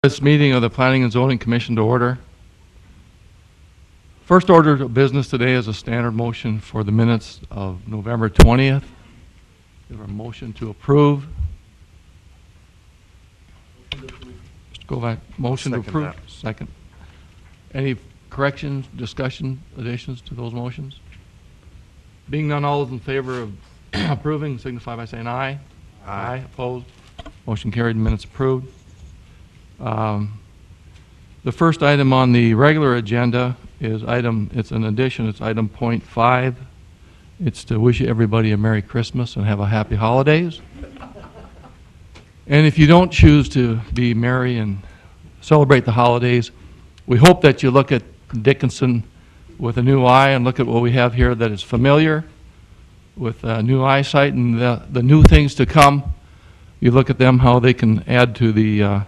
This meeting of the Planning and Zoning Commission to order. First order of business today is a standard motion for the minutes of November 20th. Give a motion to approve. Mr. Kovac, motion to approve. Second. Any corrections, discussion, additions to those motions? Being none, all those in favor of approving signify by saying aye. Aye. Opposed? Motion carried, minutes approved. The first item on the regular agenda is it's an addition, it's item .5. It's to wish everybody a Merry Christmas and have a happy holidays. And if you don't choose to be merry and celebrate the holidays, we hope that you look at Dickinson with a new eye and look at what we have here that is familiar with new eyesight and the new things to come. You look at them, how they can add to the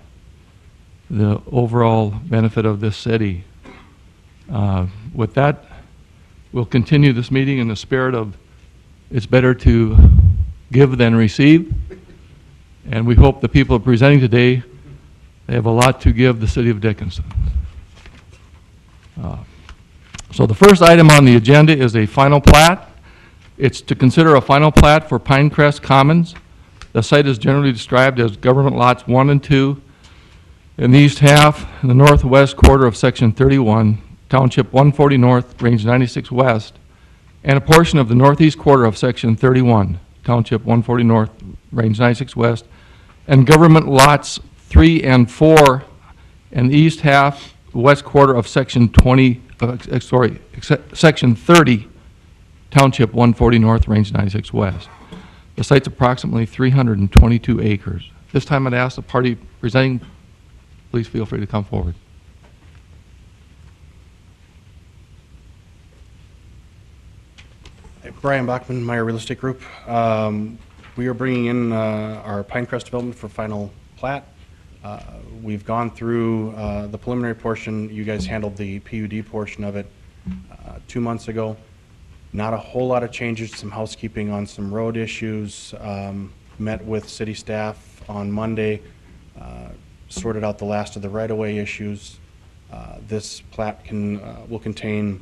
overall benefit of this city. With that, we'll continue this meeting in the spirit of it's better to give than receive. And we hope the people presenting today, they have a lot to give the city of Dickinson. So the first item on the agenda is a final plat. It's to consider a final plat for Pinecrest Commons. The site is generally described as government lots 1 and 2 in the east half, in the northwest quarter of Section 31, Township 140 North, Range 96 West, and a portion of the northeast quarter of Section 31, Township 140 North, Range 96 West, and government lots 3 and 4 in the east half, west quarter of Section 30, Township 140 North, Range 96 West. The site's approximately 322 acres. This time I'd ask the party presenting, please feel free to come forward. Hey, Brian Bachman, Meyer Real Estate Group. We are bringing in our Pinecrest development for final plat. We've gone through the preliminary portion. You guys handled the PUD portion of it 2 months ago. Not a whole lot of changes, some housekeeping on some road issues. Met with city staff on Monday. Sorted out the last of the right-of-way issues. This plat will contain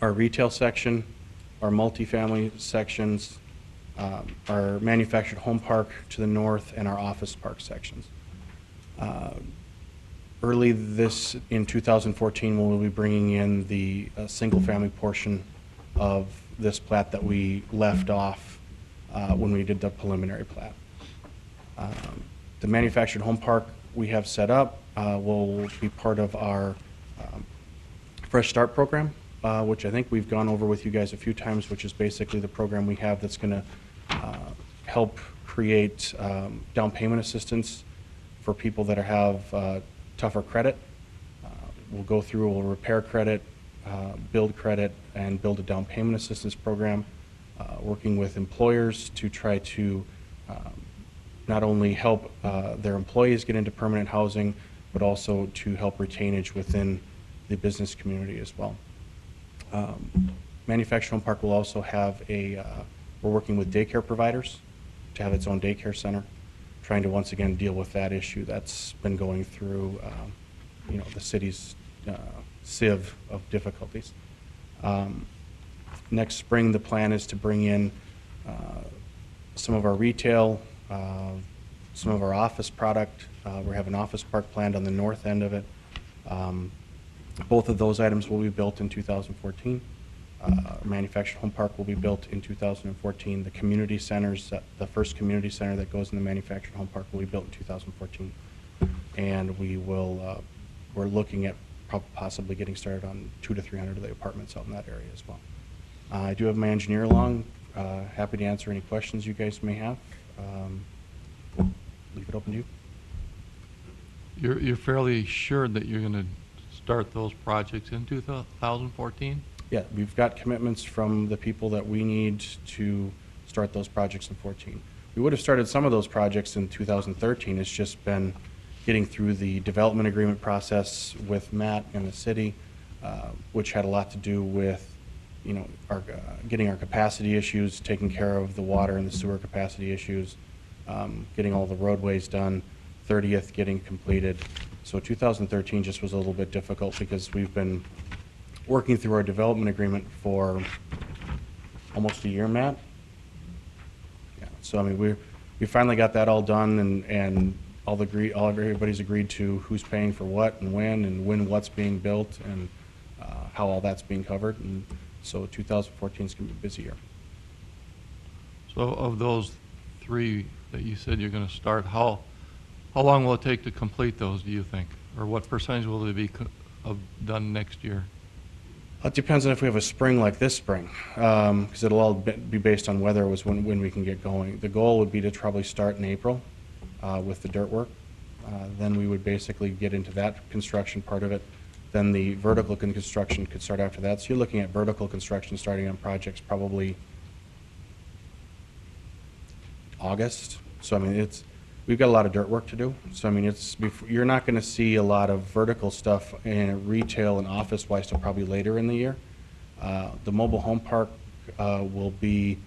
our retail section, our multifamily sections, our manufactured home park to the north, and our office park sections. Early in 2014, we'll be bringing in the single-family portion of this plat that we left off when we did the preliminary plat. The manufactured home park we have set up will be part of our Fresh Start program, which I think we've gone over with you guys a few times, which is basically the program we have that's going to help create down payment assistance for people that have tougher credit. We'll go through, we'll repair credit, build credit, and build a down payment assistance program, working with employers to try to not only help their employees get into permanent housing, but also to help retainage within the business community as well. Manufactured Home Park will also have we're working with daycare providers to have its own daycare center, trying to once again deal with that issue that's been going through the city's sieve of difficulties. Next spring, the plan is to bring in some of our retail, some of our office product. We have an office park planned on the north end of it. Both of those items will be built in 2014. Manufactured home park will be built in 2014. The community centers, the first community center that goes in the manufactured home park will be built in 2014. And we're looking at possibly getting started on 200 to 300 of the apartments out in that area as well. I do have my engineer along. Happy to answer any questions you guys may have. Leave it open to you. You're fairly sure that you're going to start those projects in 2014? Yeah, we've got commitments from the people that we need to start those projects in 2014. We would have started some of those projects in 2013. It's just been getting through the development agreement process with Matt and the city, which had a lot to do with getting our capacity issues, taking care of the water and the sewer capacity issues, getting all the roadways done, 30th getting completed. So 2013 just was a little bit difficult because we've been working through our development agreement for almost a year, Matt. Yeah, so I mean, we finally got that all done, and everybody's agreed to who's paying for what and when what's being built, and how all that's being covered. And so 2014 is going to be a busy year. So of those 3 that you said you're going to start, how long will it take to complete those, do you think? Or what percentage will they be done next year? It depends on if we have a spring like this spring, because it'll all be based on weather was when we can get going. The goal would be to probably start in April with the dirt work. Then we would basically get into that construction part of it. Then the vertical construction could start after that. So you're looking at vertical construction starting on projects probably August. So I mean, we've got a lot of dirt work to do. So I mean, you're not going to see a lot of vertical stuff in retail and office-wise till probably later in the year. The mobile home park will be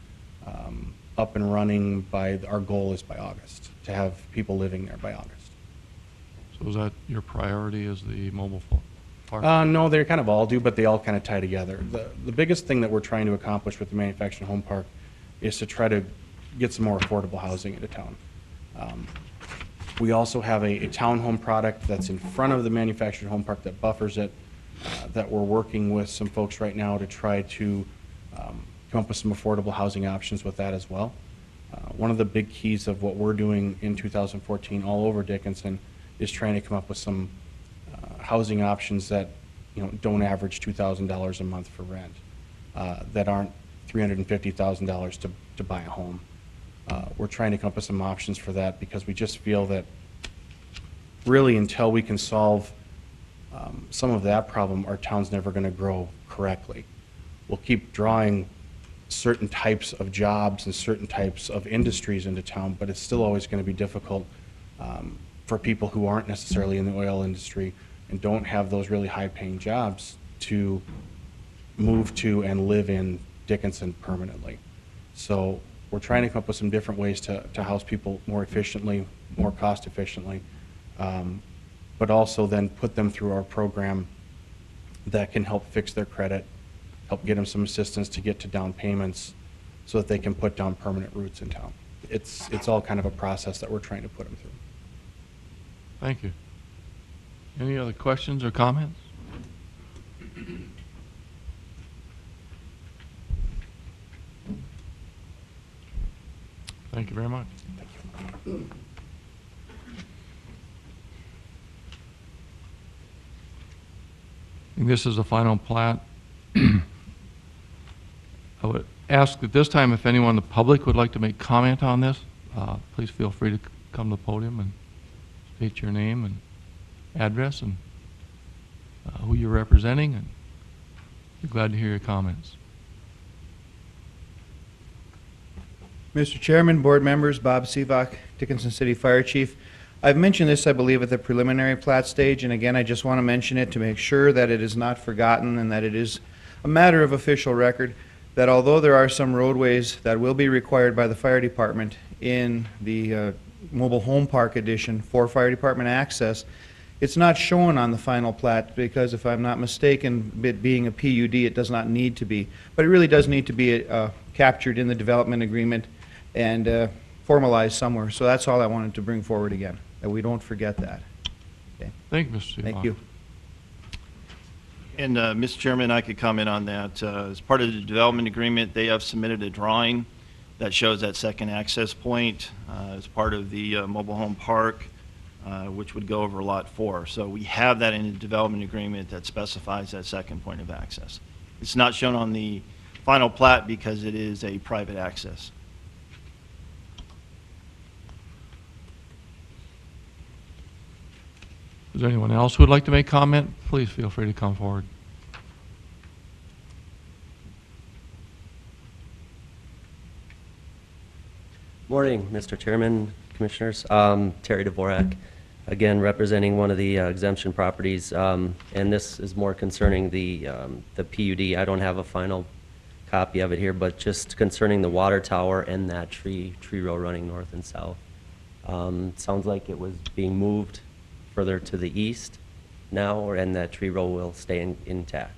up and running our goal is by August, to have people living there by August. So is that your priority, is the mobile park? No, they kind of all do, but they all kind of tie together. The biggest thing that we're trying to accomplish with the manufactured home park is to try to get some more affordable housing into town. We also have a townhome product that's in front of the manufactured home park that buffers it, that we're working with some folks right now to try to come up with some affordable housing options with that as well. One of the big keys of what we're doing in 2014 all over Dickinson is trying to come up with some housing options that don't average $2,000 a month for rent, that aren't $350,000 to buy a home. We're trying to come up with some options for that because we just feel that really until we can solve some of that problem, our town's never going to grow correctly. We'll keep drawing certain types of jobs and certain types of industries into town, but it's still always going to be difficult for people who aren't necessarily in the oil industry and don't have those really high-paying jobs to move to and live in Dickinson permanently. So we're trying to come up with some different ways to house people more efficiently, more cost efficiently, but also then put them through our program that can help fix their credit, help get them some assistance to get to down payments so that they can put down permanent roots in town. It's all kind of a process that we're trying to put them through. Thank you. Any other questions or comments? Thank you very much. Thank you. And this is the final plat. I would ask at this time if anyone in the public would like to make comment on this. Please feel free to come to the podium and state your name and address and who you're representing, and be glad to hear your comments. Mr. Chairman, board members, Bob Sivak, Dickinson City Fire Chief. I've mentioned this, I believe, at the preliminary plat stage, and again, I just want to mention it to make sure that it is not forgotten and that it is a matter of official record, that although there are some roadways that will be required by the fire department in the mobile home park addition for fire department access, it's not shown on the final plat because, if I'm not mistaken, it being a PUD, it does not need to be. But it really does need to be captured in the development agreement and formalized somewhere. So that's all I wanted to bring forward again, that we don't forget that. Okay. Thank you, Mr. Thank you. And Mr. Chairman, I could comment on that. As part of the development agreement, they have submitted a drawing that shows that second access point as part of the mobile home park, which would go over Lot 4. So we have that in the development agreement that specifies that second point of access. It's not shown on the final plat because it is a private access. Is there anyone else who would like to make comment? Please feel free to come forward. Morning, Mr. Chairman, Commissioners. Terry Dvorak, again representing one of the exemption properties, and this is more concerning the PUD. I don't have a final copy of it here, but just concerning the water tower and that tree row running north and south. Sounds like it was being moved further to the east now, and that tree row will stay intact.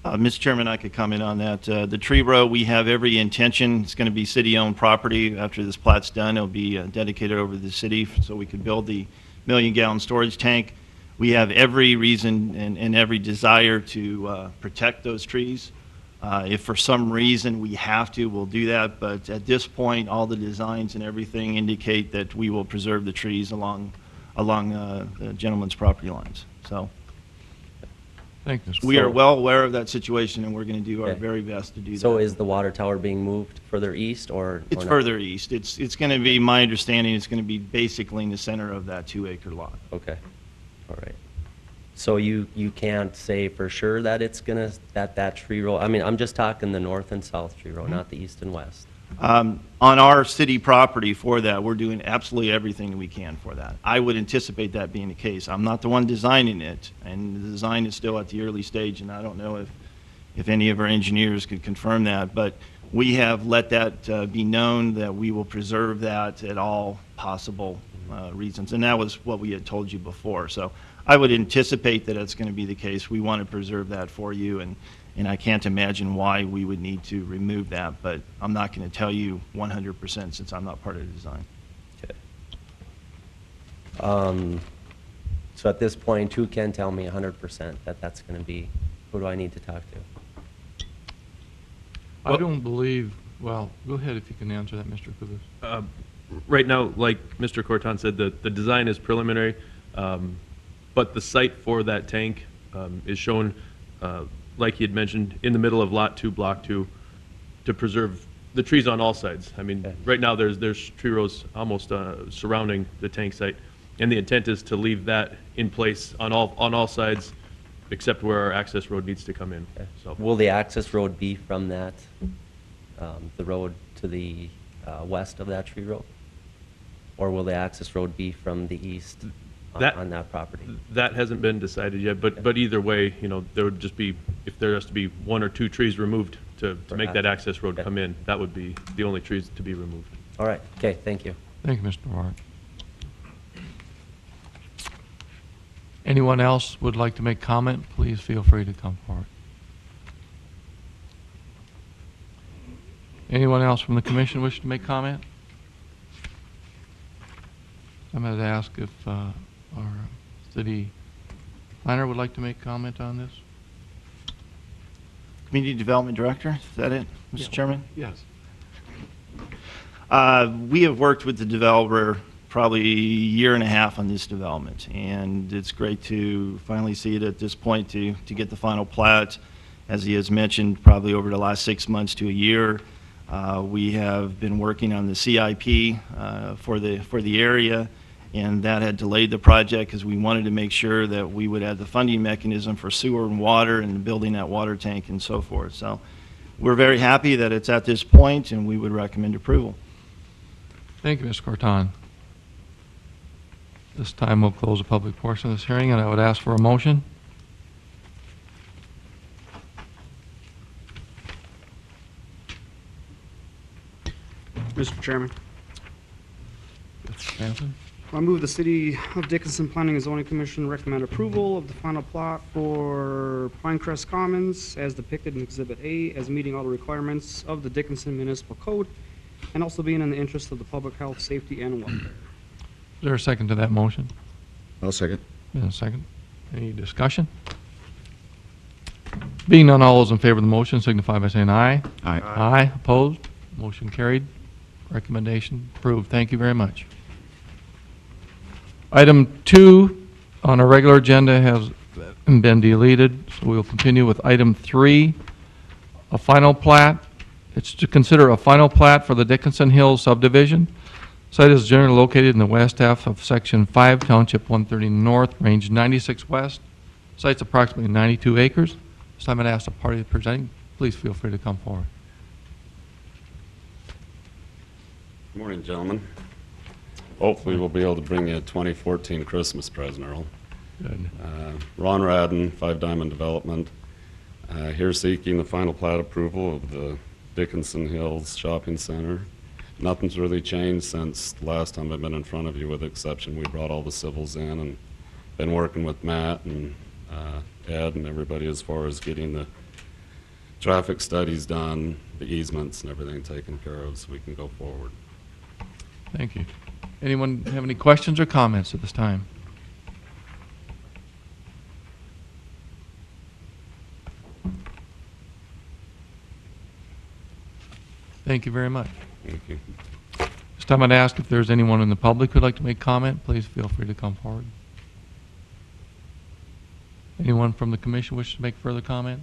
Mr. Chairman, I could comment on that. The tree row, we have every intention, it's going to be city-owned property. After this plat's done, it'll be dedicated over to the city so we could build the million-gallon storage tank. We have every reason and every desire to protect those trees. If for some reason we have to, we'll do that, but at this point, all the designs and everything indicate that we will preserve the trees along the gentleman's property lines. So Thank you, Mr. we are Ford. well aware of that situation, and we're going to do our Okay. very best to do that. So is the water tower being moved further east or It's not? further east. It's going to be, my understanding, it's going to be basically in the center of that 2-acre lot. Okay, all right. So you can't say for sure that it's gonna, that tree row, I mean, I'm just talking the north and south tree row, not the east and west. On our city property for that, we're doing absolutely everything we can for that. I would anticipate that being the case. I'm not the one designing it, and the design is still at the early stage, and I don't know if any of our engineers could confirm that, but we have let that be known that we will preserve that at all possible reasons, and that was what we had told you before. So I would anticipate that it's going to be the case. We want to preserve that for you, and I can't imagine why we would need to remove that, but I'm not going to tell you 100% since I'm not part of the design. Okay. So at this point, who can tell me 100% that that's gonna be, who do I need to talk to? I don't believe, well, go ahead if you can answer that, Mr. Kuvis. Right now, like Mr. Corton said, the design is preliminary, but the site for that tank is shown, like he had mentioned, in the middle of Lot 2, Block 2, to preserve the trees on all sides. I mean, Okay. right now, there's tree rows almost surrounding the tank site, and the intent is to leave that in place on all sides, except where our access road needs to come in. So Will the access road be from that, the road to the west of that tree row? Or will the access road be from the east on that property? that hasn't been decided yet, but either way, you know, there would just be, if there has to be 1 or 2 trees removed to make that access road Okay. come in, that would be the only trees to be removed. All right, okay, thank you. Thank you, Mr. Dvorak. Anyone else would like to make comment, please feel free to come forward. Anyone else from the commission wish to make comment? I'm going to ask if our city planner would like to make comment on this. Community Development Director, is that it, Mr. Chairman? Yes. We have worked with the developer probably a year and a half on this development, and it's great to finally see it at this point to get the final plat. As he has mentioned, probably over the last 6 months to a year. We have been working on the CIP for the area, and that had delayed the project because we wanted to make sure that we would have the funding mechanism for sewer and water and building that water tank and so forth. So we're very happy that it's at this point, and we would recommend approval. Thank you, Ms. Corton. This time we'll close the public portion of this hearing, and I would ask for a motion. Mr. Chairman, Mr. Sampson? I move the City of Dickinson Planning and Zoning Commission recommend approval of the final plot for Pinecrest Commons as depicted in Exhibit A as meeting all the requirements of the Dickinson Municipal Code and also being in the interest of the public health, safety, and welfare. Is there a second to that motion? I'll second. And a second. Any discussion? Being none, all those in favor of the motion signify by saying aye. Aye. Aye. Opposed? Motion carried. Recommendation approved. Thank you very much. Item 2 on our regular agenda has been deleted, so we'll continue with item 3, a final plat. It's to consider a final plat for the Dickinson Hills subdivision. Site is generally located in the west half of Section 5, Township 130 North, Range 96 West. Site's approximately 92 acres. This time I'd ask the party presenting, please feel free to come forward. Good morning, gentlemen. Hopefully, we'll be able to bring you a 2014 Christmas present, Earl. Good. Ron Radden, 5 Diamond Development, here seeking the final plat approval of the Dickinson Hills Shopping Center Nothing's really changed since the last time I've been in front of you, with the exception we brought all the civils in and been working with Matt and Ed and everybody as far as getting the traffic studies done, the easements and everything taken care of so we can go forward. Thank you. Anyone have any questions or comments at this time? Thank you very much. Thank you. This time I'd ask if there's anyone in the public who'd like to make comment, please feel free to come forward. Anyone from the commission wish to make further comment?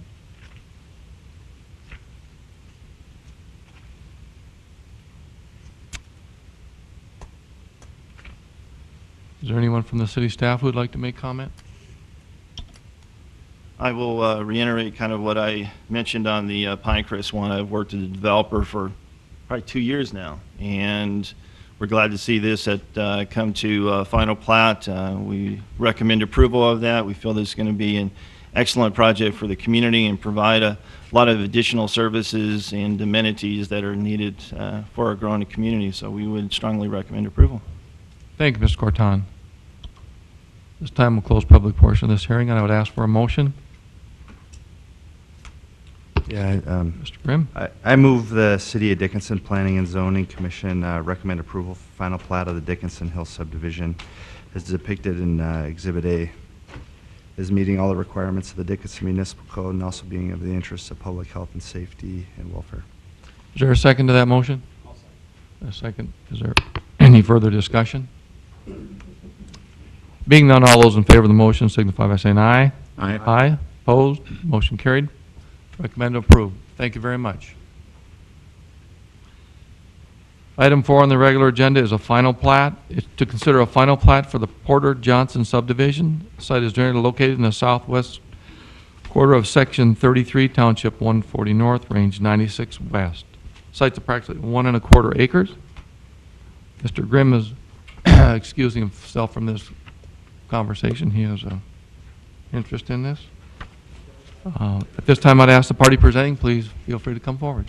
Is there anyone from the city staff who would like to make comment? I will reiterate kind of what I mentioned on the Pinecrest one. I've worked as a developer for probably 2 years now, and we're glad to see this come to final plat. We recommend approval of that. We feel this is going to be an excellent project for the community and provide a lot of additional services and amenities that are needed for our growing community. So we would strongly recommend approval. Thank you, Mr. Corton. This time we'll close public portion of this hearing, and I would ask for a motion. Yeah, Mr. Grimm? I move the City of Dickinson Planning and Zoning Commission recommend approval for final plat of the Dickinson Hill subdivision as depicted in Exhibit A, as meeting all the requirements of the Dickinson Municipal Code and also being of the interests of public health and safety and welfare. Is there a second to that motion? A second. Is there any further discussion? Being none, all those in favor of the motion signify by saying aye. Aye. Aye. Opposed? Motion carried. Recommend approved. Thank you very much. Item 4 on the regular agenda is a final plat. It's to consider a final plat for the Porter Johnson subdivision. The site is generally located in the southwest quarter of Section 33, Township 140 North, Range 96 West. Site's approximately 1¼ acres. Mr. Grimm is excusing himself from this conversation. He has an interest in this. At this time, I'd ask the party presenting, please feel free to come forward.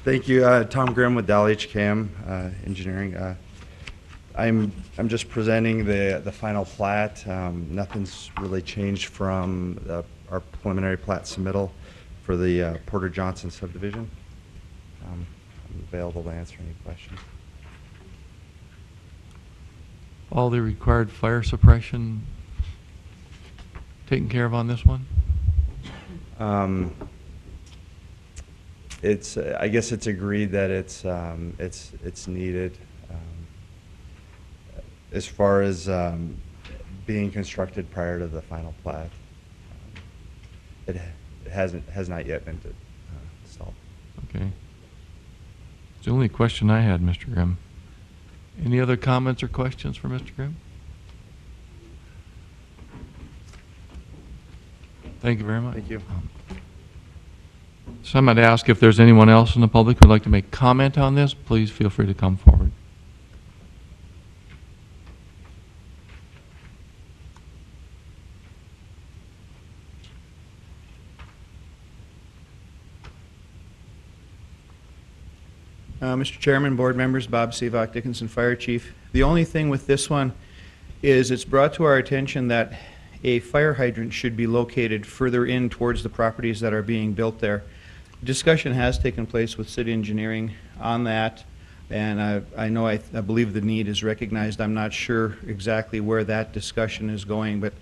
Thank you. Tom Grimm with Dow HKM Engineering. I'm just presenting the final plat. Nothing's really changed from our preliminary plat submittal for the Porter Johnson subdivision. I'm available to answer any questions. All the required fire suppression taken care of on this one? It's I guess it's agreed that it's needed. As far as being constructed prior to the final plat, it has not yet been installed. Okay. It's the only question I had, Mr. Grimm. Any other comments or questions for Mr. Grimm? Thank you very much. Thank you. So I might ask if there's anyone else in the public who would like to make comment on this, please feel free to come forward. Mr. Chairman, board members, Bob Sivak, Dickinson Fire Chief. The only thing with this one is it's brought to our attention that a fire hydrant should be located further in towards the properties that are being built there. Discussion has taken place with city engineering on that, and I believe the need is recognized. I'm not sure exactly where that discussion is going, but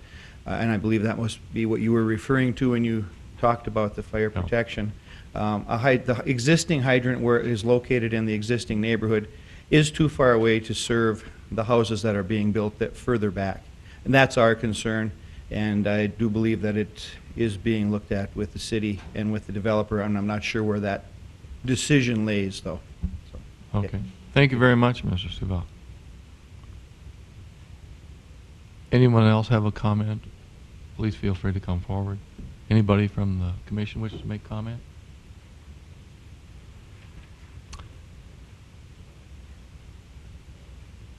and I believe that must be what you were referring to when you talked about the fire protection. The existing hydrant where it is located in the existing neighborhood is too far away to serve the houses that are being built that further back. And that's our concern, and I do believe that it is being looked at with the city and with the developer, and I'm not sure where that decision lays, though. So, Okay. Thank you very much, Mr. Sivak. Anyone else have a comment? Please feel free to come forward. Anybody from the commission wishes to make comment?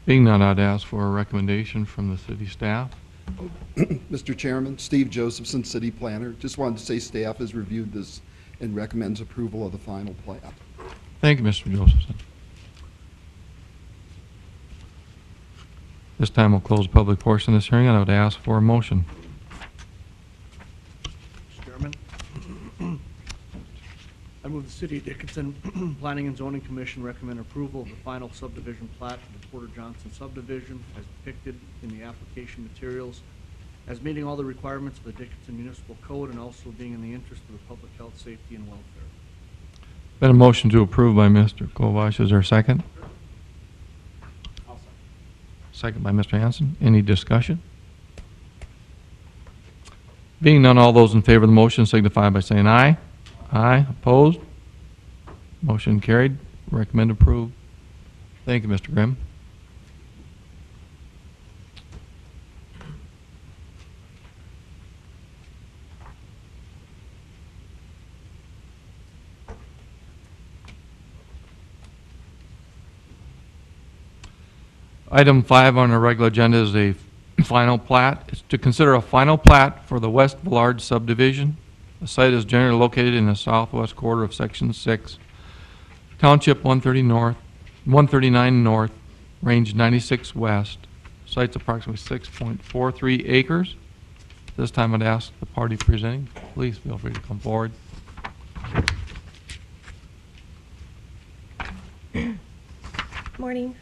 Being none, I'd ask for a recommendation from the city staff. Mr. Chairman, Steve Josephson, City Planner. Just wanted to say staff has reviewed this and recommends approval of the final plat. Thank you, Mr. Josephson. This time we'll close the public portion of this hearing, and I would ask for a motion. Mr. Chairman, I move the City of Dickinson Planning and Zoning Commission recommend approval of the final subdivision plat for the Porter Johnson subdivision as depicted in the application materials, as meeting all the requirements of the Dickinson Municipal Code and also being in the interest of the public health, safety, and welfare. Been a motion to approve by Mr. Kovash. Is there a second? Second by Mr. Hanson. Any discussion? Being none, all those in favor of the motion signify by saying aye. Aye. Opposed? Motion carried. Recommend approved. Thank you, Mr. Grimm. Item 5 on our regular agenda is a final plat. It's to consider a final plat for the West Villard subdivision. The site is generally located in the southwest quarter of Section 6, Township 139 North, Range 96 West. Site's approximately 6.43 acres. This time I'd ask the party presenting, please feel free to come forward. Morning.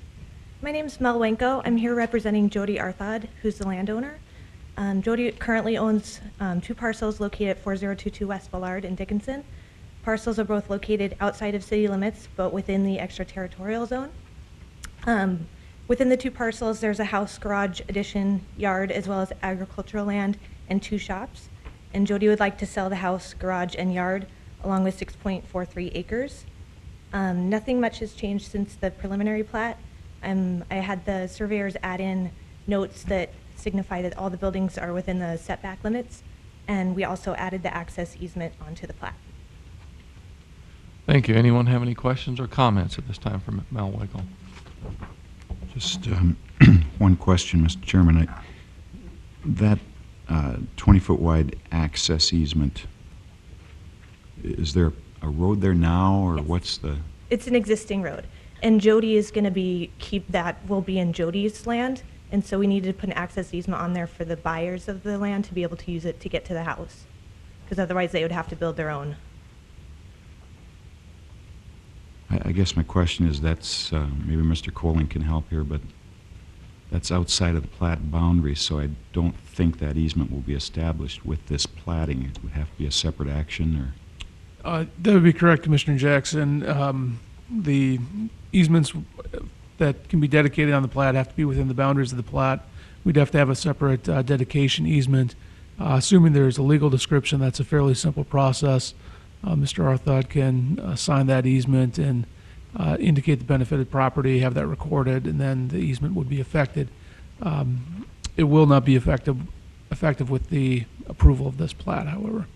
My name is Mel Wenko. I'm here representing Jody Arthod, who's the landowner. Jody currently owns 2 parcels located at 4022 West Villard in Dickinson. Parcels are both located outside of city limits, but within the extraterritorial zone. Within the 2 parcels, there's a house, garage, addition, yard, as well as agricultural land and 2 shops. And Jody would like to sell the house, garage, and yard, along with 6.43 acres. Nothing much has changed since the preliminary plat. I had the surveyors add in notes that signify that all the buildings are within the setback limits, and we also added the access easement onto the plat. Thank you. Anyone have any questions or comments at this time from Mel Wenko? Just one question, Mr. Chairman. That 20-foot wide access easement, is there a road there now, or what's the? It's an existing road, and Jody is going to will be in Jody's land, and so we needed to put an access easement on there for the buyers of the land to be able to use it to get to the house, because otherwise they would have to build their own. I guess my question is, that's, maybe Mr. Colling can help here, but that's outside of the plat boundary, so I don't think that easement will be established with this platting. It would have to be a separate action, or? That would be correct, Commissioner Jackson. The easements that can be dedicated on the plat have to be within the boundaries of the plat. We'd have to have a separate dedication easement. Assuming there's a legal description, that's a fairly simple process. Mr. Arthod can sign that easement and indicate the benefited property, have that recorded, and then the easement would be affected. It will not be effective with the approval of this plat, however.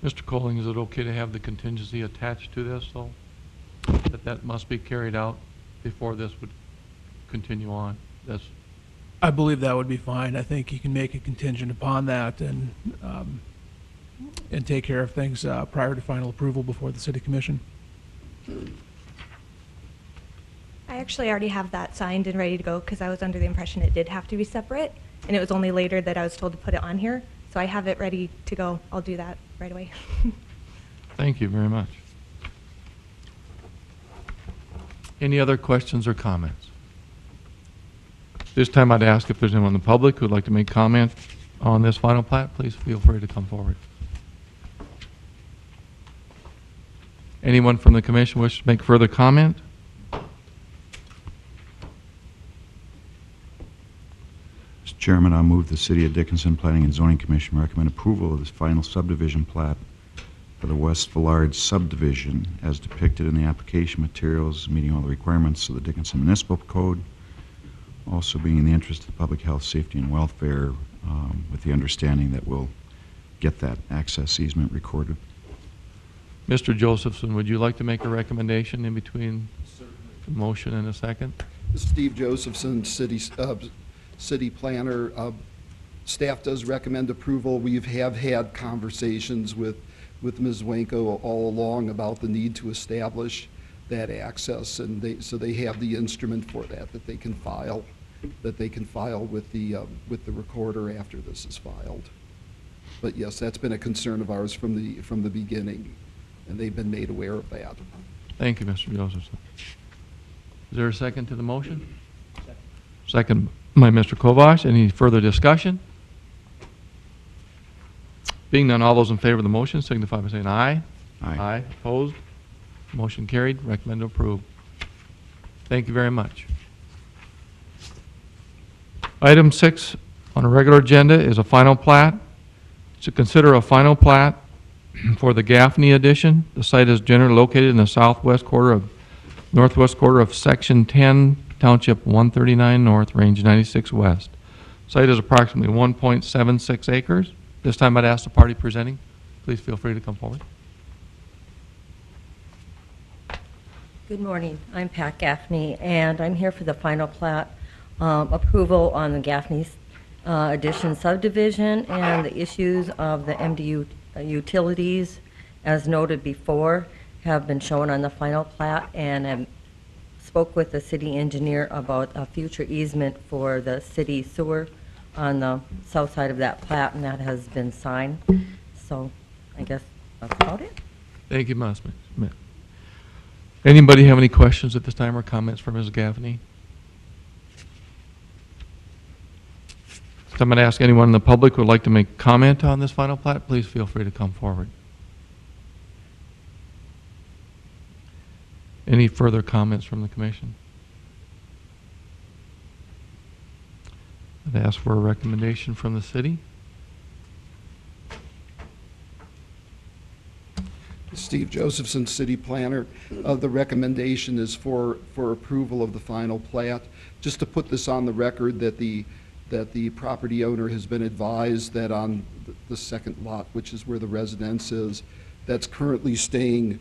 Mr. Colling, is it okay to have the contingency attached to this, though? That must be carried out before this would continue on? I believe that would be fine. I think you can make a contingent upon that and take care of things prior to final approval before the City Commission. I actually already have that signed and ready to go because I was under the impression it did have to be separate, and it was only later that I was told to put it on here. So I have it ready to go. I'll do that right away. Thank you very much. Any other questions or comments? This time I'd ask if there's anyone in the public who would like to make comment on this final plat. Please feel free to come forward. Anyone from the commission wish to make further comment? Mr. Chairman, I'll move the City of Dickinson Planning and Zoning Commission recommend approval of this final subdivision plat for the West Villard subdivision as depicted in the application materials, meeting all the requirements of the Dickinson Municipal Code, also being in the interest of the public health, safety, and welfare, with the understanding that we'll get that access easement recorded. Mr. Josephson, would you like to make a recommendation in between the motion and a second? Steve Josephson, city planner. Staff does recommend approval. We have had conversations with Ms. Wanko all along about the need to establish that access, and so they have the instrument for that they can file with the recorder after this is filed. But yes, that's been a concern of ours from the beginning, and they've been made aware of that. Thank you, Mr. Josephson. Is there a second to the motion? Second by Mr. Kovash. Any further discussion? Being none, all those in favor of the motion signify by saying aye. Aye. Opposed? Motion carried. Recommend to approve. Thank you very much. Item 6 on a regular agenda is a final plat. To consider a final plat for the Gaffney addition. The site is generally located in the northwest quarter of Section 10, Township 139 North, Range 96 West. Site is approximately 1.76 acres. This time I'd ask the party presenting, please feel free to come forward. Good morning. I'm Pat Gaffney, and I'm here for the final plat approval on the Gaffney addition subdivision and the issues of the MDU utilities, as noted before, have been shown on the final plat, and I spoke with the city engineer about a future easement for the city sewer on the south side of that plat, and that has been signed. So I guess that's about it. Thank you, Ms. Smith. Anybody have any questions at this time or comments for Ms. Gaffney? So I'm going to ask anyone in the public who would like to make comment on this final plat, please feel free to come forward. Any further comments from the commission? I'd ask for a recommendation from the city. Steve Josephson, city planner. The recommendation is for approval of the final plat. Just to put this on the record, that the property owner has been advised that on the second lot, which is where the residence is, that's currently staying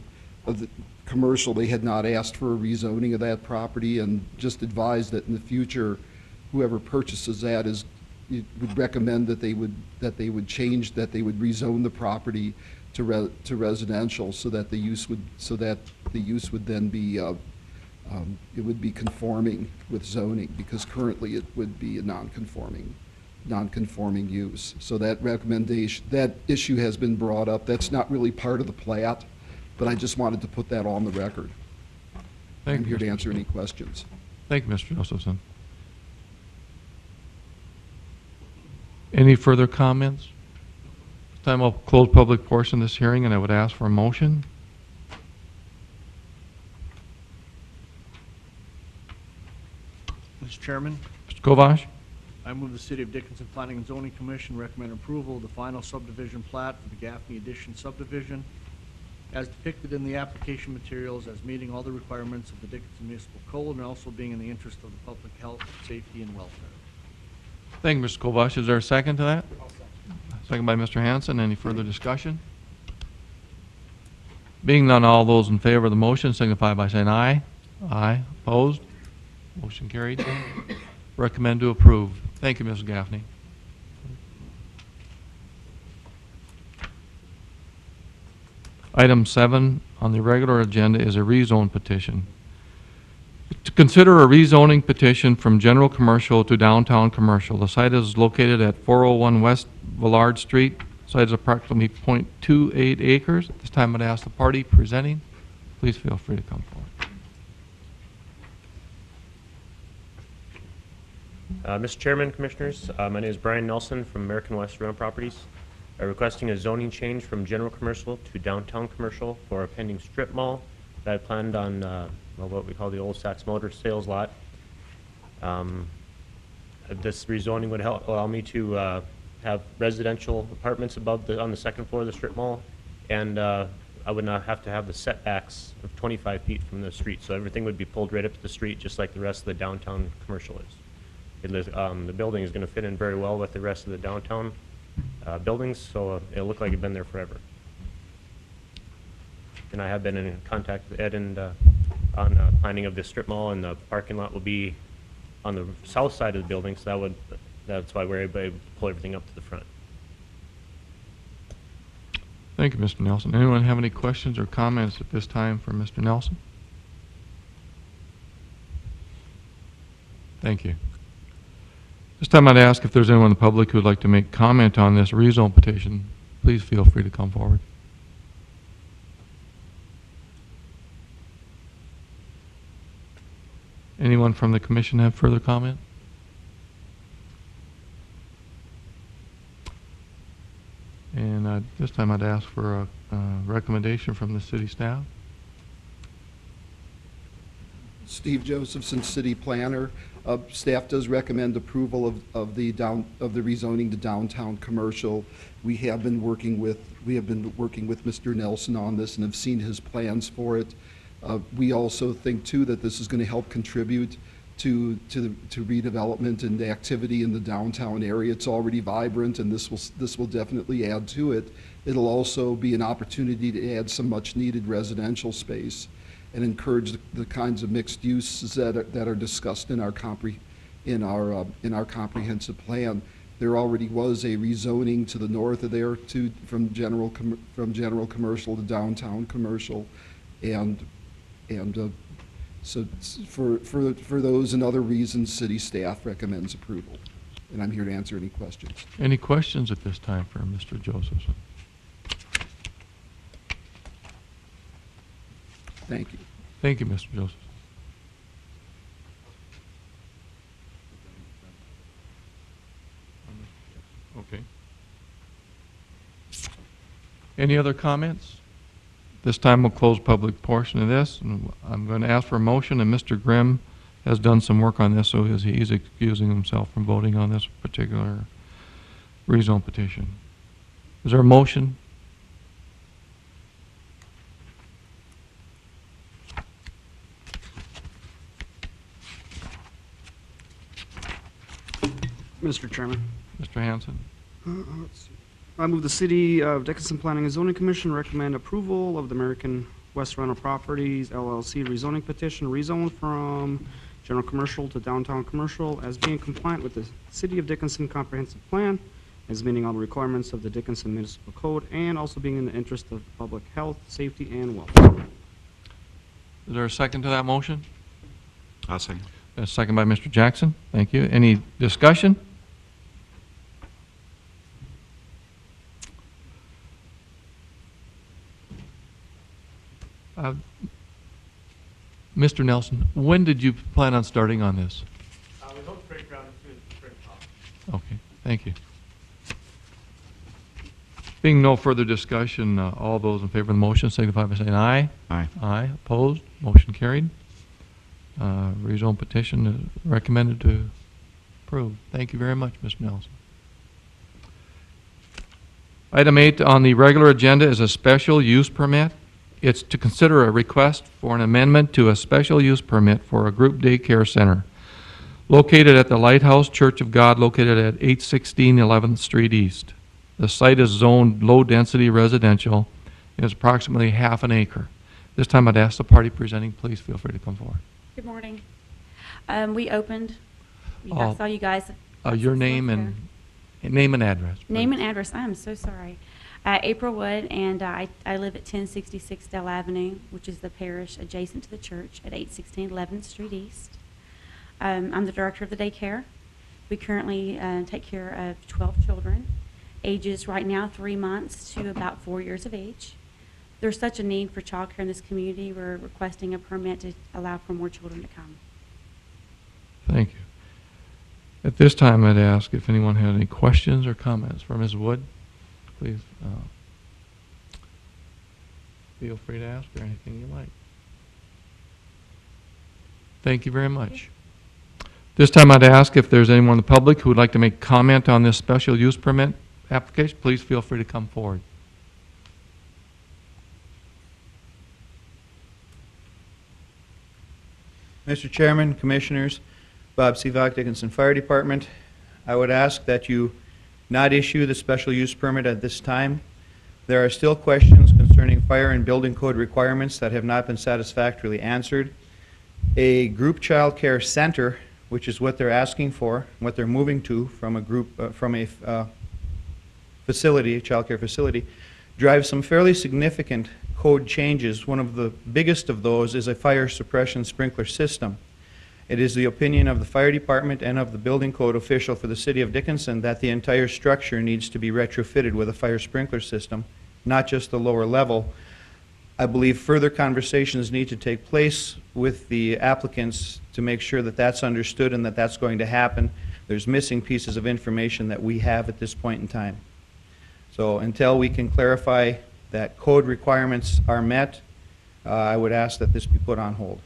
commercial. They had not asked for a rezoning of that property, and just advised that in the future, whoever purchases that would recommend that they would rezone the property to residential, so that the use would then be it would be conforming with zoning, because currently it would be a non-conforming use. So that recommendation, that issue has been brought up. That's not really part of the plat, but I just wanted to put that on the record. I'm here to answer any questions. Thank you, Mr. Josephson. Any further comments? This time I'll close public portion of this hearing, and I would ask for a motion. Mr. Chairman, Mr. Kovash? I move the City of Dickinson Planning and Zoning Commission recommend approval of the final subdivision plat for the Gaffney Addition subdivision as depicted in the application materials, as meeting all the requirements of the Dickinson Municipal Code and also being in the interest of the public health, safety, and welfare. Thank you, Mr. Kovash. Is there a second to that? Second by Mr. Hanson. Any further discussion? Being none, all those in favor of the motion signify by saying aye. Aye. Opposed? Motion carried. Recommend to approve. Thank you, Ms. Gaffney. Item 7 on the regular agenda is a rezone petition. To consider a rezoning petition from general commercial to downtown commercial. The site is located at 401 West Villard Street. The site is approximately 0.28 acres. At this time, I'd ask the party presenting, please feel free to come forward. Mr. Chairman, Commissioners, my name is Brian Nelson from American West Rental Properties. Requesting a zoning change from general commercial to downtown commercial for a pending strip mall that I planned on what we call the old Saks Motor sales lot. This rezoning would allow me to have residential apartments on the second floor of the strip mall, and I would not have to have the setbacks of 25 feet from the street. So everything would be pulled right up to the street, just like the rest of the downtown commercial is. The building is going to fit in very well with the rest of the downtown buildings, so it'll look like it's been there forever. And I have been in contact with Ed and on planning of the strip mall, and the parking lot will be on the south side of the building, so that would That's why we're able to pull everything up to the front. Thank you, Mr. Nelson. Anyone have any questions or comments at this time for Mr. Nelson? Thank you. This time I'd ask if there's anyone in the public who would like to make comment on this rezone petition. Please feel free to come forward. Anyone from the commission have further comment? And this time I'd ask for a recommendation from the city staff. Steve Josephson, city planner. Staff does recommend approval of the rezoning to downtown commercial. We have been working with Mr. Nelson on this and have seen his plans for it. We also think too that this is going to help contribute to redevelopment and activity in the downtown area. It's already vibrant, and this will definitely add to it. It'll also be an opportunity to add some much needed residential space and encourage the kinds of mixed uses that are discussed in our comprehensive plan. There already was a rezoning to the north of there from general commercial to downtown commercial, and so for those and other reasons, city staff recommends approval. And I'm here to answer any questions. Any questions at this time for Mr. Josephson? Thank you. Thank you, Mr. Joseph. Okay. Any other comments? This time we'll close public portion of this, and I'm going to ask for a motion, and Mr. Grimm has done some work on this, so he's excusing himself from voting on this particular rezone petition. Is there a motion? Mr. Chairman. Mr. Hanson. Let's see. I move the City of Dickinson Planning and Zoning Commission recommend approval of the American West Rental Properties LLC rezoning petition, rezone from general commercial to downtown commercial as being compliant with the City of Dickinson Comprehensive Plan, as meeting all the requirements of the Dickinson Municipal Code, and also being in the interest of public health, safety, and welfare. Is there a second to that motion? I'll second. A second by Mr. Jackson. Thank you. Any discussion? Mr. Nelson, when did you plan on starting on this? We hope to break ground as soon as the spring possible. Okay, thank you. Being no further discussion, all those in favor of the motion signify by saying aye. Aye. Aye. Opposed? Motion carried. Rezone petition is recommended to approve. Thank you very much, Mr. Nelson. Item 8 on the regular agenda is a special use permit. It's to consider a request for an amendment to a special use permit for a group daycare center located at the Lighthouse Church of God, located at 816 11th Street East. The site is zoned low-density residential and is approximately half an acre. This time I'd ask the party presenting, please feel free to come forward. Good morning. We opened, I saw you guys. Your name and address. Please. Name and address, I'm so sorry. April Wood, and I live at 1066 Dell Avenue, which is the parish adjacent to the church at 816 11th Street East. I'm the director of the daycare. We currently take care of 12 children, ages right now 3 months to about 4 years of age. There's such a need for childcare in this community. We're requesting a permit to allow for more children to come. Thank you. At this time, I'd ask if anyone had any questions or comments for Ms. Wood. Please feel free to ask her anything you like. Thank you very much. This time I'd ask if there's anyone in the public who would like to make comment on this special use permit application. Please feel free to come forward. Mr. Chairman, Commissioners, Bob Sivak, Dickinson Fire Department. I would ask that you not issue the special use permit at this time. There are still questions concerning fire and building code requirements that have not been satisfactorily answered. A group child care center which is what they're asking for, what they're moving to from a group, from a facility, a child care facility, drives some fairly significant code changes. One of the biggest of those is a fire suppression sprinkler system. It is the opinion of the fire department and of the building code official for the city of Dickinson that the entire structure needs to be retrofitted with a fire sprinkler system, not just the lower level. I believe further conversations need to take place with the applicants to make sure that that's understood and that that's going to happen. There's missing pieces of information that we have at this point in time. So until we can clarify that code requirements are met, I would ask that this be put on hold.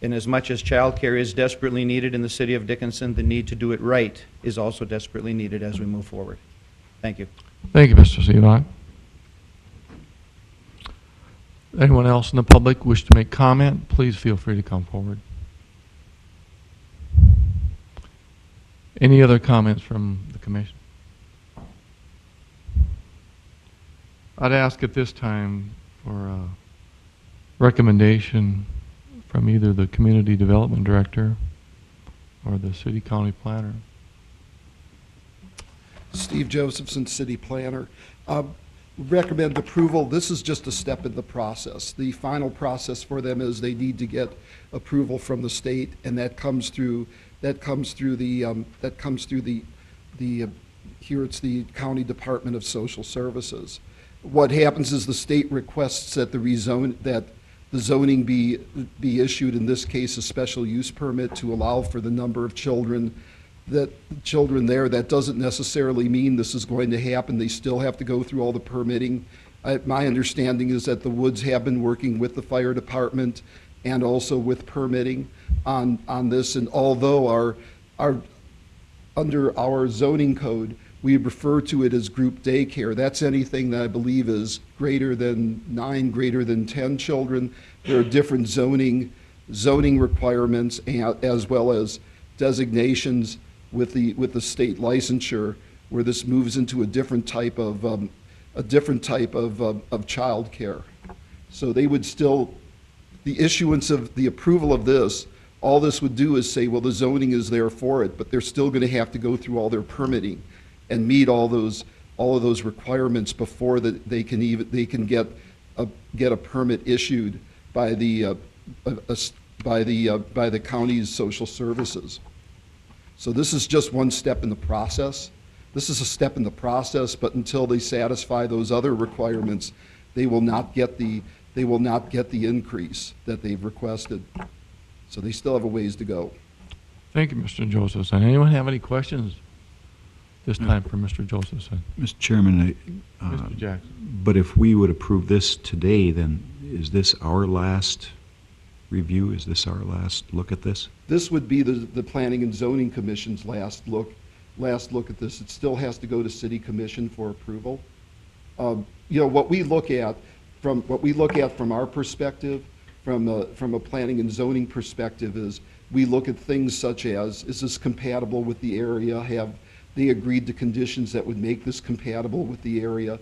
And as much as childcare is desperately needed in the city of Dickinson, the need to do it right is also desperately needed as we move forward. Thank you. Thank you, Mr. Sivak. Anyone else in the public wish to make comment? Please feel free to come forward. Any other comments from the commission? I'd ask at this time for a recommendation from either the community development director or the city county planner. Steve Josephson, city planner. Recommend approval. This is just a step in the process. The final process for them is they need to get approval from the state, and that comes through the here it's the County Department of Social Services. What happens is the state requests that the zoning be issued, in this case a special use permit to allow for the number of children there. That doesn't necessarily mean this is going to happen. They still have to go through all the permitting. My understanding is that the Woods have been working with the fire department and also with permitting on this, and although under our zoning code we refer to it as group daycare, that's anything that I believe is greater than 9, greater than 10 children. There are different zoning requirements as well as designations with the state licensure, where this moves into a different type of child care. So they would still, the issuance of the approval of this, all this would do is say, well, the zoning is there for it, but they're still going to have to go through all their permitting and meet all of those requirements before they can get a permit issued by the county's social services. So this is just one step in the process. This is a step in the process, but until they satisfy those other requirements, they will not get the increase that they've requested. So they still have a ways to go. Thank you, Mr. Josephson. Anyone have any questions this time for Mr. Josephson? Mr. Chairman, Mr. Jackson. but if we would approve this today, then is this our last review? Is this our last look at this? This would be the Planning and Zoning Commission's last look at this. It still has to go to City Commission for approval. What we look at from our perspective, from a planning and zoning perspective, is we look at things such as, is this compatible with the area? Have they agreed to conditions that would make this compatible with the area?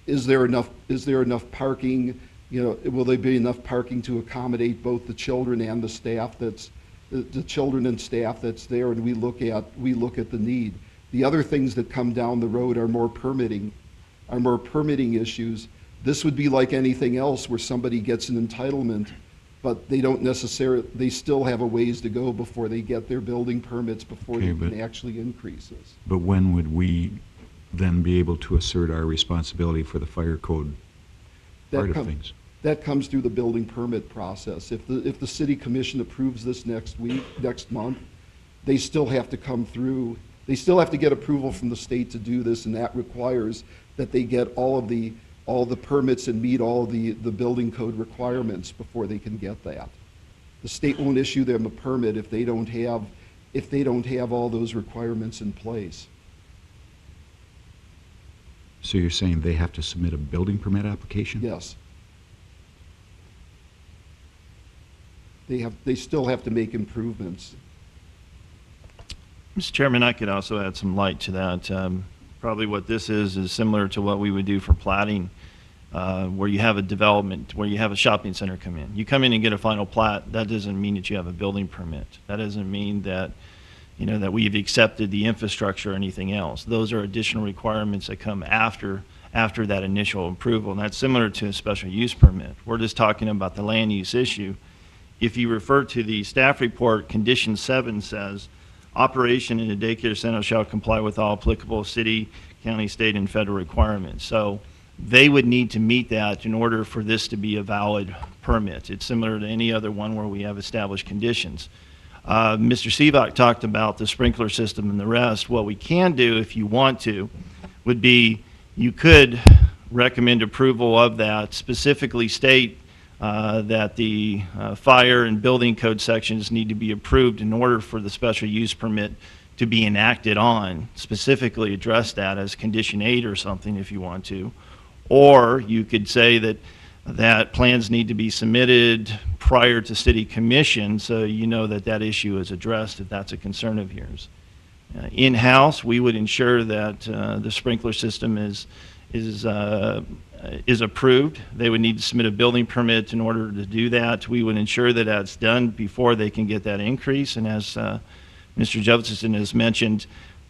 Is there enough parking? Will there be enough parking to accommodate both the children and the staff the children and staff that's there? And we look at the need. The other things that come down the road are more permitting issues. This would be like anything else where somebody gets an entitlement, but they still have a ways to go before they get their building permits, before they can actually increase this. But when would we then be able to assert our responsibility for the fire code part of things? That comes through the building permit process. If the city commission approves this next month, they still have to come through. They still have to get approval from the state to do this, and that requires that they get all the permits and meet all the building code requirements before they can get that. The state won't issue them a permit if they don't have all those requirements in place. So you're saying they have to submit a building permit application? Yes. They still have to make improvements. Mr. Chairman, I could also add some light to that. Probably what this is similar to what we would do for plating. where you have a development, where you have a shopping center come in. You come in and get a final plat, that doesn't mean that you have a building permit. That doesn't mean that, you know, that we've accepted the infrastructure or anything else. Those are additional requirements that come after that initial approval, and that's similar to a special use permit. We're just talking about the land use issue. If you refer to the staff report, condition 7 says, operation in a daycare center shall comply with all applicable city, county, state, and federal requirements. So they would need to meet that in order for this to be a valid permit. It's similar to any other one where we have established conditions. Mr. Sivak talked about the sprinkler system and the rest. What we can do, if you want to, would be you could recommend approval of that, specifically state that the fire and building code sections need to be approved in order for the special use permit to be enacted on, specifically address that as condition 8 or something if you want to. Or you could say that plans need to be submitted prior to city commission so you know that that issue is addressed if that's a concern of yours. In-house, we would ensure that the sprinkler system is approved. They would need to submit a building permit in order to do that. We would ensure that that's done before they can get that increase. And as Mr. Jefferson has mentioned,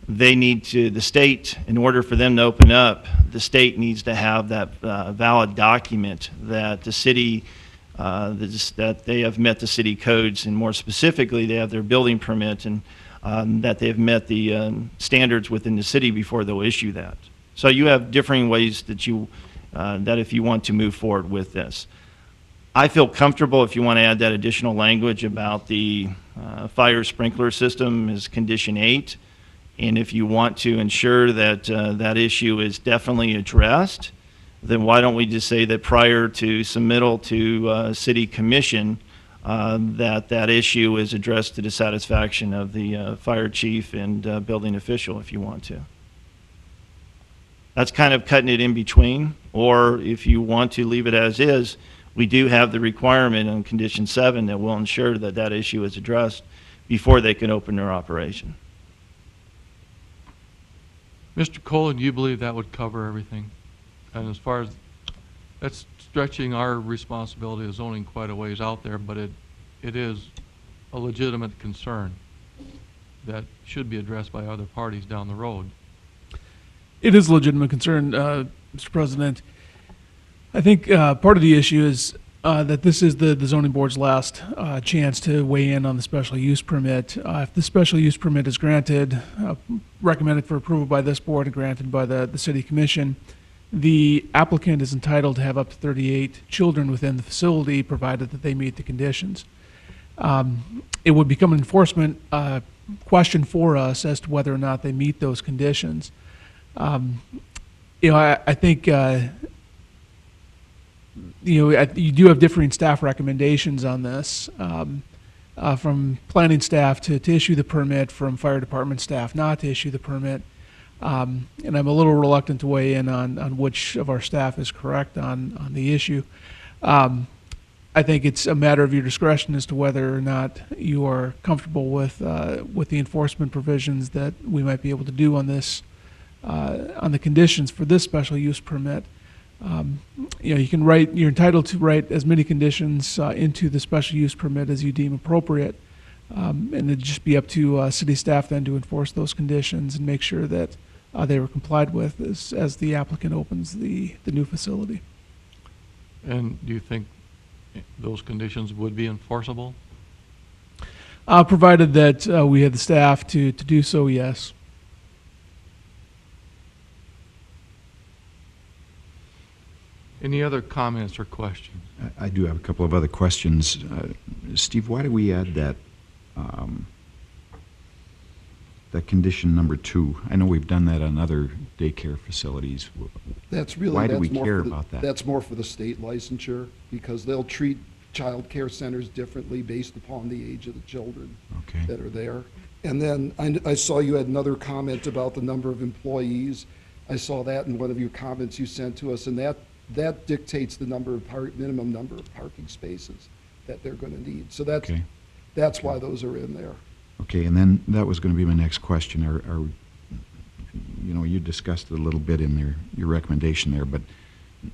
they need to, the state, in order for them to open up, the state needs to have that valid document that the city, that they have met the city codes, and more specifically, they have their building permit, and that they've met the standards within the city before they'll issue that. So you have differing ways that you, that if you want to move forward with this. I feel comfortable if you want to add that additional language about the fire sprinkler system as condition 8. And if you want to ensure that that issue is definitely addressed, then why don't we just say that prior to submittal to city commission, that issue is addressed to the satisfaction of the fire chief and building official if you want to. That's kind of cutting it in between. Or if you want to leave it as is, we do have the requirement on condition 7 that will ensure that that issue is addressed before they can open their operation. Mr. Colon, do you believe that would cover everything? And as far as, that's stretching our responsibility of zoning quite a ways out there, but it is a legitimate concern that should be addressed by other parties down the road. It is a legitimate concern, Mr. President. I think part of the issue is that this is the zoning board's last chance to weigh in on the special use permit. If the special use permit is granted, recommended for approval by this board and granted by the city commission, the applicant is entitled to have up to 38 children within the facility, provided that they meet the conditions. It would become an enforcement question for us as to whether or not they meet those conditions. I think you do have differing staff recommendations on this, from planning staff to issue the permit, from fire department staff not to issue the permit. And I'm a little reluctant to weigh in on which of our staff is correct on the issue. I think it's a matter of your discretion as to whether or not you are comfortable with the enforcement provisions that we might be able to do on this, on the conditions for this special use permit. You can write, you're entitled to write as many conditions into the special use permit as you deem appropriate. And it'd just be up to city staff then to enforce those conditions and make sure that they were complied with as the applicant opens the new facility. And do you think those conditions would be enforceable? Provided that we had the staff to do so, yes. Any other comments or questions? I do have a couple of other questions. Steve, why do we add that that condition number 2? I know we've done that on other daycare facilities. That's really, why do we more care for the, about that? That's more for the state licensure, because they'll treat child care centers differently based upon the age of the children that are there. And then I saw you had another comment about the number of employees. I saw that in one of your comments you sent to us, and that dictates the number of minimum number of parking spaces that they're going to need. So that's why those are in there. Okay, and then that was going to be my next question. You discussed it a little bit in your recommendation there, but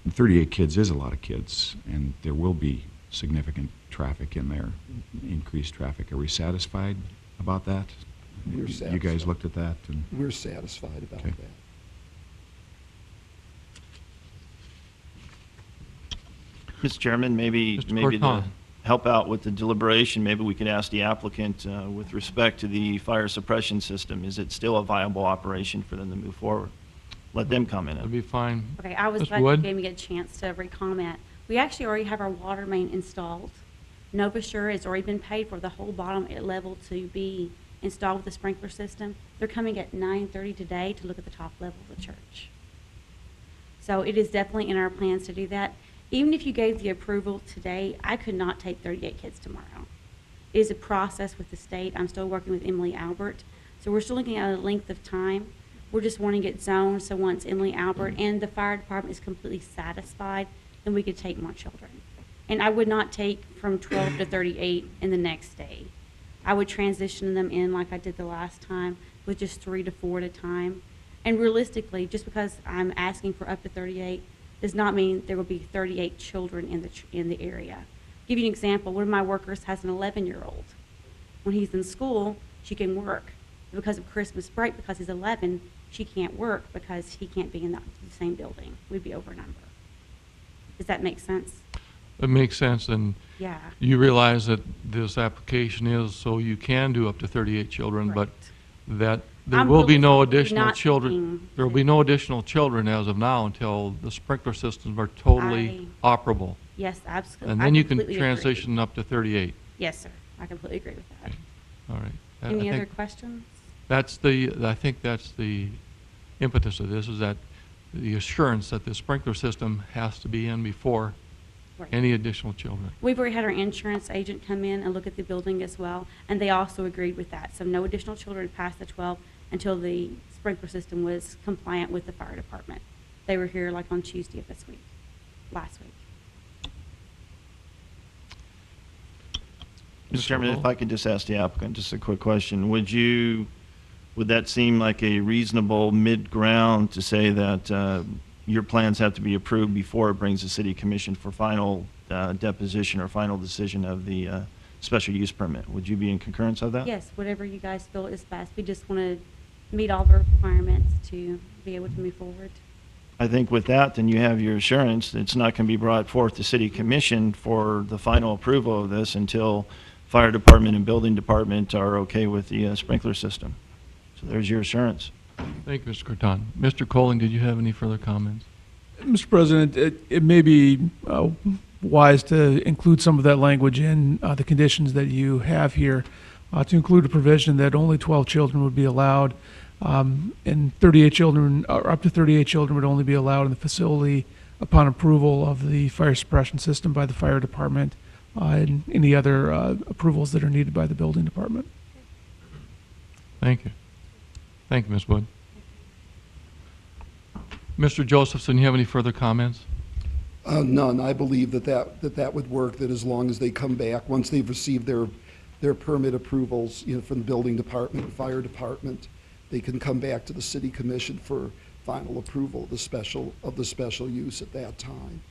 38 kids is a lot of kids, and there will be significant traffic in there, increased traffic. Are we satisfied about that? We're You satisfied. guys looked at that? And We're satisfied about Okay. that. Mr. Chairman, maybe Mr. to Corton. help out with the deliberation, maybe we could ask the applicant, with respect to the fire suppression system, is it still a viable operation for them to move forward? Let them comment That'd on it. be fine. Okay, I was Mr. glad you Wood? gave me a chance to re-comment. We actually already have our water main installed. NovaSure has already been paid for the whole bottom level to be installed with the sprinkler system. They're coming at 9:30 today to look at the top level of the church. So it is definitely in our plans to do that. Even if you gave the approval today, I could not take 38 kids tomorrow. It is a process with the state. I'm still working with Emily Albert. So we're still looking at a length of time. We're just wanting it zoned, so once Emily Albert and the fire department is completely satisfied, then we could take more children. And I would not take from 12 to 38 in the next day. I would transition them in like I did the last time with just 3 to 4 at a time. And realistically, just because I'm asking for up to 38 does not mean there will be 38 children in the area. Give you an example, one of my workers has an 11-year-old. When he's in school, she can work. Because of Christmas break, because he's 11, she can't work because he can't be in the same building. We'd be over number. Does that make sense? It makes sense, and Yeah. you realize that this application is so you can do up to 38 children, but that there I'm will be no really additional not children. thinking There will be no additional children as of now until the sprinkler systems are totally operable. Yes, absolutely. And I then you can completely agree. transition up to 38. Yes, sir. I completely agree with that. All right. I Any other think questions? I think that's the impetus of this, is that the assurance that the sprinkler system has to be in before Right. any additional children. We've already had our insurance agent come in and look at the building as well, and they also agreed with that. So no additional children past the 12 until the sprinkler system was compliant with the fire department. They were here like on Tuesday of this week, last week. Mr. Chairman, if I could just ask the applicant just a quick question. Would that seem like a reasonable mid-ground to say that your plans have to be approved before it brings the city commission for final deposition or final decision of the special use permit? Would you be in concurrence of that? Yes, whatever you guys feel is best. We just want to meet all the requirements to be able to move forward. I think with that, then you have your assurance that it's not going to be brought forth to city commission for the final approval of this until fire department and building department are okay with the sprinkler system. So there's your assurance. Thank you, Mr. Corton. Mr. Colling, did you have any further comments? Mr. President, it may be wise to include some of that language in the conditions that you have here, to include a provision that only 12 children would be allowed, and 38 children, or up to 38 children would only be allowed in the facility upon approval of the fire suppression system by the fire department, and any other approvals that are needed by the building department. Thank you. Thank you, Ms. Wood. Mr. Josephson, you have any further comments? None. I believe that would work, that as long as they come back, once they've received their permit approvals, from the building department, and fire department, they can come back to the city commission for final approval of the special use at that time.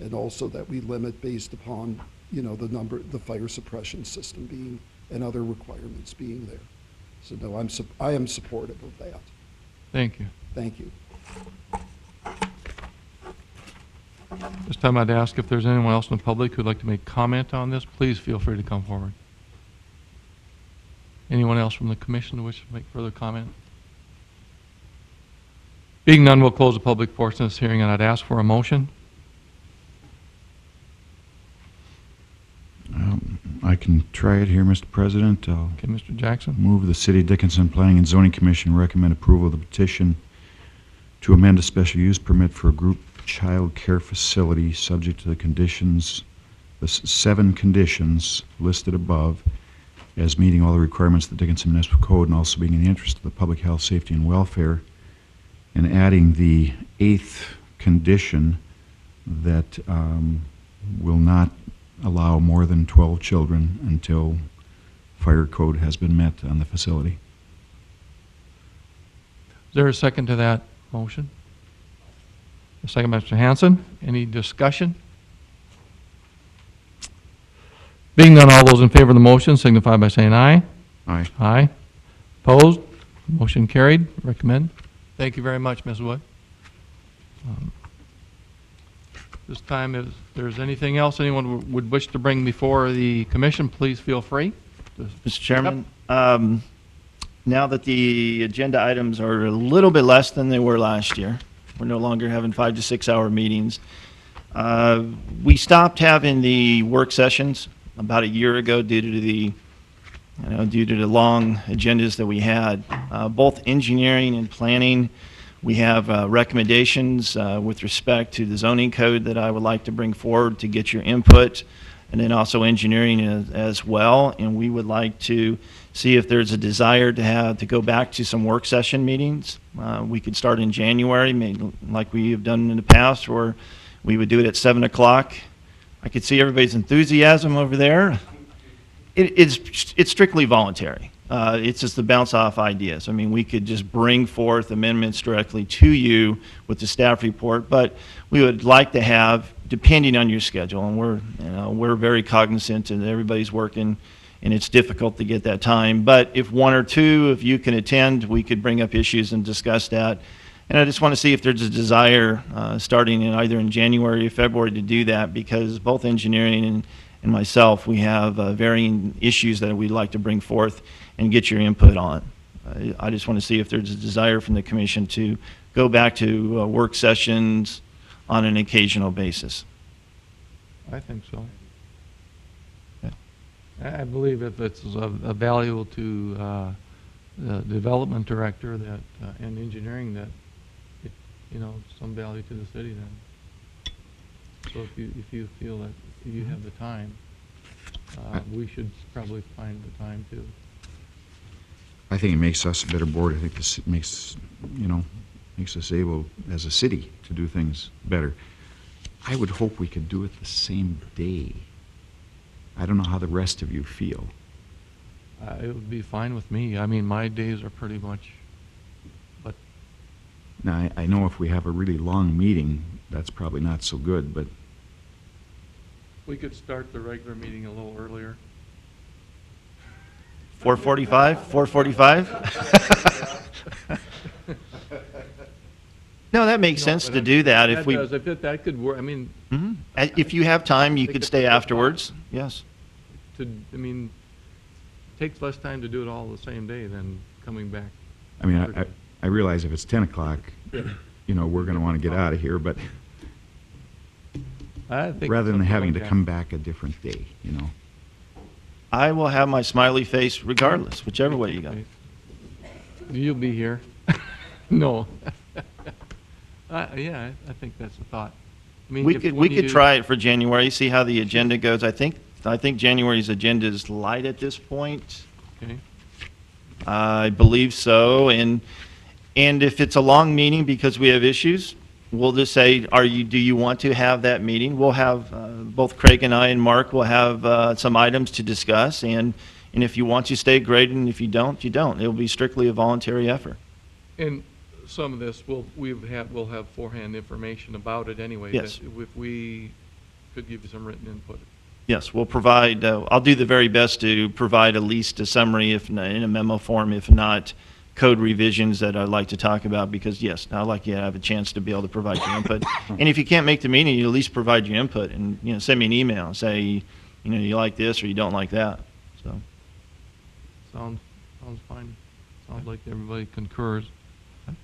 And also that we limit based upon, the fire suppression system being, and other requirements being there. So no, I am supportive of that. Thank you. Thank you. This time I'd ask if there's anyone else in the public who'd like to make comment on this, please feel free to come forward. Anyone else from the commission who wishes to make further comment? Being none, we'll close the public portion of this hearing, and I'd ask for a motion. I can try it here, Mr. President. Okay, Mr. Jackson. Move the City of Dickinson Planning and Zoning Commission recommend approval of the petition to amend a special use permit for a group child care facility subject to the conditions, the 7 conditions listed above, as meeting all the requirements of the Dickinson Municipal Code and also being in the interest of the public health, safety, and welfare, and adding the 8th condition that will not allow more than 12 children until fire code has been met on the facility. Is there a second to that motion? A second by Mr. Hanson. Any discussion? Being none, all those in favor of the motion signify by saying aye. Aye. Aye. Opposed? Motion carried. Recommend. Thank you very much, Ms. Wood. This time, if there's anything else anyone would wish to bring before the commission, please feel free. Mr. Chairman, now that the agenda items are a little bit less than they were last year, we're no longer having 5 to 6 hour meetings. We stopped having the work sessions about a year ago due to the long agendas that we had. Both engineering and planning, we have recommendations with respect to the zoning code that I would like to bring forward to get your input, and then also engineering as well. And we would like to see if there's a desire to go back to some work session meetings. We could start in January, maybe like we have done in the past, or we would do it at 7 o'clock. I could see everybody's enthusiasm over there. It's strictly voluntary. It's just to bounce off ideas. I mean, we could just bring forth amendments directly to you with the staff report, but we would like to have, depending on your schedule, and we're very cognizant and everybody's working, and it's difficult to get that time. But if one or two, if you can attend, we could bring up issues and discuss that. And I just want to see if there's a desire, starting in either in January or February, to do that, because both engineering and myself, we have varying issues that we'd like to bring forth and get your input on. I just want to see if there's a desire from the commission to go back to work sessions on an occasional basis. I think so. I believe if it's a value to the development director that and engineering, that some value to the city, then. So if you feel that you have the time, we should probably find the time too. I think it makes us a better board. I think this makes us able as a city to do things better. I would hope we could do it the same day. I don't know how the rest of you feel. It would be fine with me. I mean, my days are pretty much, but. Now, I know if we have a really long meeting, that's probably not so good, but. We could start the regular meeting a little earlier. 4:45? 4:45? No, that makes sense to do that. That could work. I mean. Mm-hmm. If you have time, you could stay afterwards. Yes. It takes less time to do it all the same day than coming back. I mean, I realize if it's 10 o'clock, we're going to want to get out of here, but I think rather than having to come back a different day, I will have my smiley face regardless, whichever way you go. You'll be here. No. Yeah, I think that's the thought. I mean, we could try it for January, see how the agenda goes. I think January's agenda is light at this point. Okay. I believe so, and if it's a long meeting because we have issues, we'll just say, do you want to have that meeting? We'll have, both Craig and I and Mark will have some items to discuss, and if you want to stay, great, and if you don't, you don't. It'll be strictly a voluntary effort. And some of this, we'll have forehand information about it anyway. Yes. That if we could give you some written input. Yes, we'll provide, I'll do the very best to provide at least a summary, if not in a memo form, if not code revisions that I'd like to talk about, because yes, I'd like you to have a chance to be able to provide your input. And if you can't make the meeting, you at least provide your input and send me an email and say, you like this or you don't like that. So sounds fine. Sounds like everybody concurs.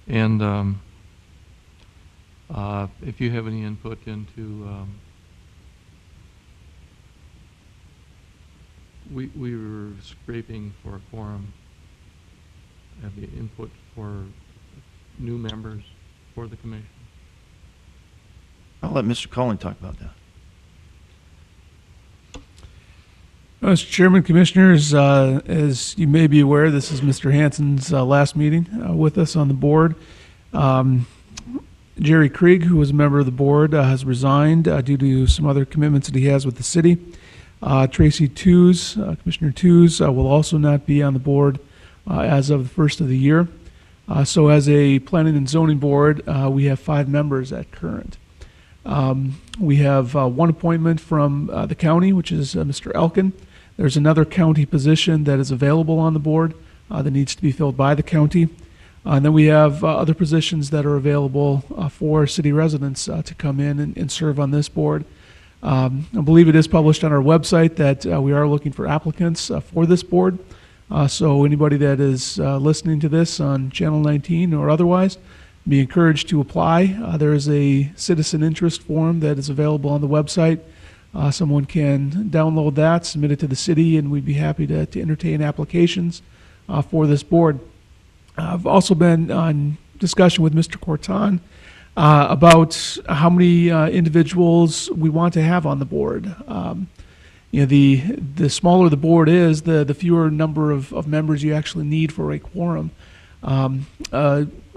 And if you have any input into, we were scraping for a quorum. Have the input for new members for the commission. I'll let Mr. Cullen talk about that. Mr. Chairman, Commissioners, as you may be aware, this is Mr. Hanson's last meeting with us on the board. Jerry Krieg, who was a member of the board, has resigned due to some other commitments that he has with the city. Tracy Tews, Commissioner Tews, will also not be on the board as of the first of the year. So as a planning and zoning board, we have 5 members at current. We have one appointment from the county, which is Mr. Elkin. There's another county position that is available on the board that needs to be filled by the county. And then we have other positions that are available for city residents to come in and serve on this board. I believe it is published on our website that we are looking for applicants for this board. So anybody that is listening to this on Channel 19 or otherwise, be encouraged to apply. There is a citizen interest form that is available on the website. Someone can download that, submit it to the city, and we'd be happy to entertain applications for this board. I've also been on discussion with Mr. Corton about how many individuals we want to have on the board. The smaller the board is, the fewer number of members you actually need for a quorum.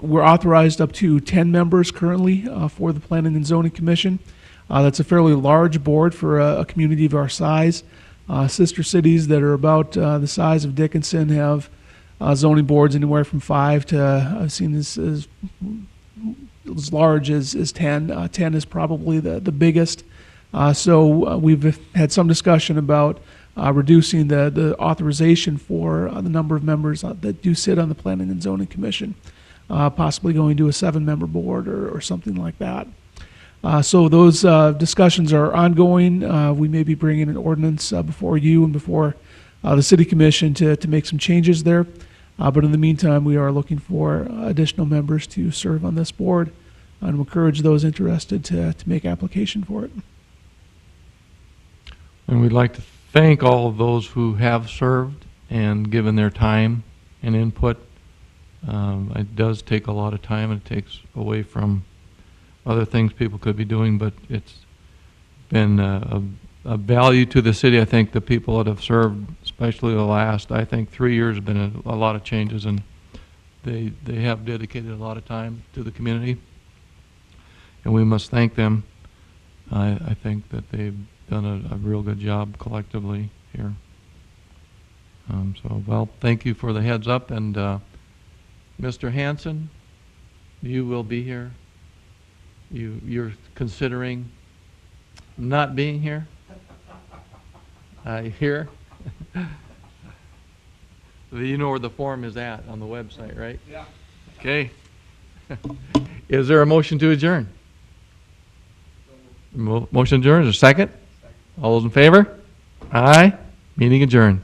We're authorized up to 10 members currently for the Planning and Zoning Commission. That's a fairly large board for a community of our size. Sister cities that are about the size of Dickinson have zoning boards anywhere from 5 to, I've seen this as large as 10. 10 is probably the biggest. So we've had some discussion about reducing the authorization for the number of members that do sit on the Planning and Zoning Commission, possibly going to a 7-member board or something like that. So those discussions are ongoing. We may be bringing an ordinance before you and before the City Commission to make some changes there. But in the meantime, we are looking for additional members to serve on this board, and encourage those interested to make application for it. And we'd like to thank all of those who have served and given their time and input. It does take a lot of time, and it takes away from other things people could be doing, but it's been a value to the city. I think the people that have served, especially the last, I think 3 years, have been a lot of changes, and they have dedicated a lot of time to the community, and we must thank them. I think that they've done a real good job collectively here. So, well, thank you for the heads up, and Mr. Hanson, you will be here. You're considering not being here? I hear. You know where the form is at on the website, right? Yeah. Okay. Is there a motion to adjourn? Motion adjourned. Is there a second? All those in favor? Aye. Meeting adjourned.